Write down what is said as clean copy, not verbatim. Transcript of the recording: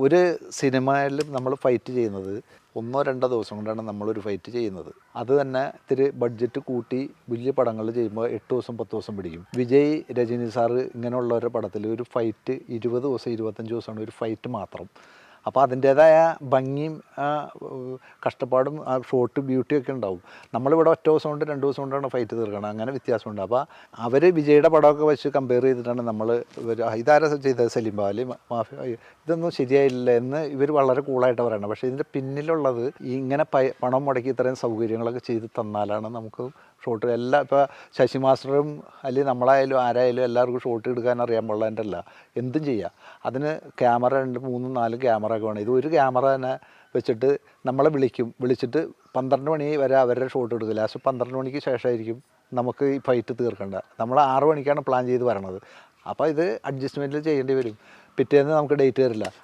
ഒരു സിനിമയിലും നമ്മൾ ഫൈറ്റ് ചെയ്യുന്നത് 1-2 ദിവസം കൊണ്ടാണ് നമ്മളൊരു ഫൈറ്റ് ചെയ്യുന്നത്. അത് തന്നെ ഇത്തിരി ബഡ്ജറ്റ് കൂട്ടി വലിയ പടങ്ങൾ ചെയ്യുമ്പോൾ 8 ദിവസം 10 ദിവസം പിടിക്കും. വിജയ്, രജനി സാറ് ഇങ്ങനെയുള്ളവരുടെ പടത്തിൽ ഒരു ഫൈറ്റ് 20 ദിവസം 25 ദിവസമാണ് ഒരു ഫൈറ്റ് മാത്രം. അപ്പോൾ അതിൻ്റേതായ ഭംഗിയും കഷ്ടപ്പാടും ആ ഷോട്ട് ബ്യൂട്ടിയൊക്കെ ഉണ്ടാവും. നമ്മളിവിടെ ഒറ്റ ദിവസം കൊണ്ട് 2 ദിവസം കൊണ്ടാണ് ഫൈറ്റ് തീർക്കണം. അങ്ങനെ വ്യത്യാസമുണ്ട്. അപ്പോൾ അവർ വിജയുടെ പടമൊക്കെ വെച്ച് കമ്പയർ ചെയ്തിട്ടാണ് നമ്മൾ ഇതാരാ ചെയ്തത്, സലീം ബാലി, മാഫിയ, ഇതൊന്നും ശരിയായില്ല എന്ന് ഇവർ വളരെ കൂളായിട്ട് പറയണം. പക്ഷേ ഇതിൻ്റെ പിന്നിലുള്ളത് ഇങ്ങനെ പണം മുടക്കി ഇത്രയും സൗകര്യങ്ങളൊക്കെ ചെയ്ത് തന്നാലാണ് നമുക്ക് ഷോട്ട് എല്ലാം. ഇപ്പോൾ ശശി മാസ്റ്ററും അല്ലെങ്കിൽ നമ്മളായാലും ആരായാലും എല്ലാവർക്കും ഷോട്ട് എടുക്കാൻ അറിയാൻ പാടില്ല, അല്ല എന്തും ചെയ്യാം. അതിന് ക്യാമറ 2, 3, 4 ക്യാമറ ഒക്കെ വേണം. ഇത് ഒരു ക്യാമറ തന്നെ വെച്ചിട്ട് നമ്മളെ വിളിച്ചിട്ട് 12 മണി വരെ അവരുടെ ഷോട്ട് എടുക്കുക. ലാസ്റ്റ് 12 മണിക്ക് ശേഷമായിരിക്കും നമുക്ക് ഈ ഫൈറ്റ് തീർക്കേണ്ട. നമ്മൾ 6 മണിക്കാണ് പ്ലാൻ ചെയ്ത് വരണത്. അപ്പോൾ ഇത് അഡ്ജസ്റ്റ്മെൻറ്റിൽ ചെയ്യേണ്ടി വരും. പിറ്റേന്ന് നമുക്ക് ഡേറ്റ് തരില്ല.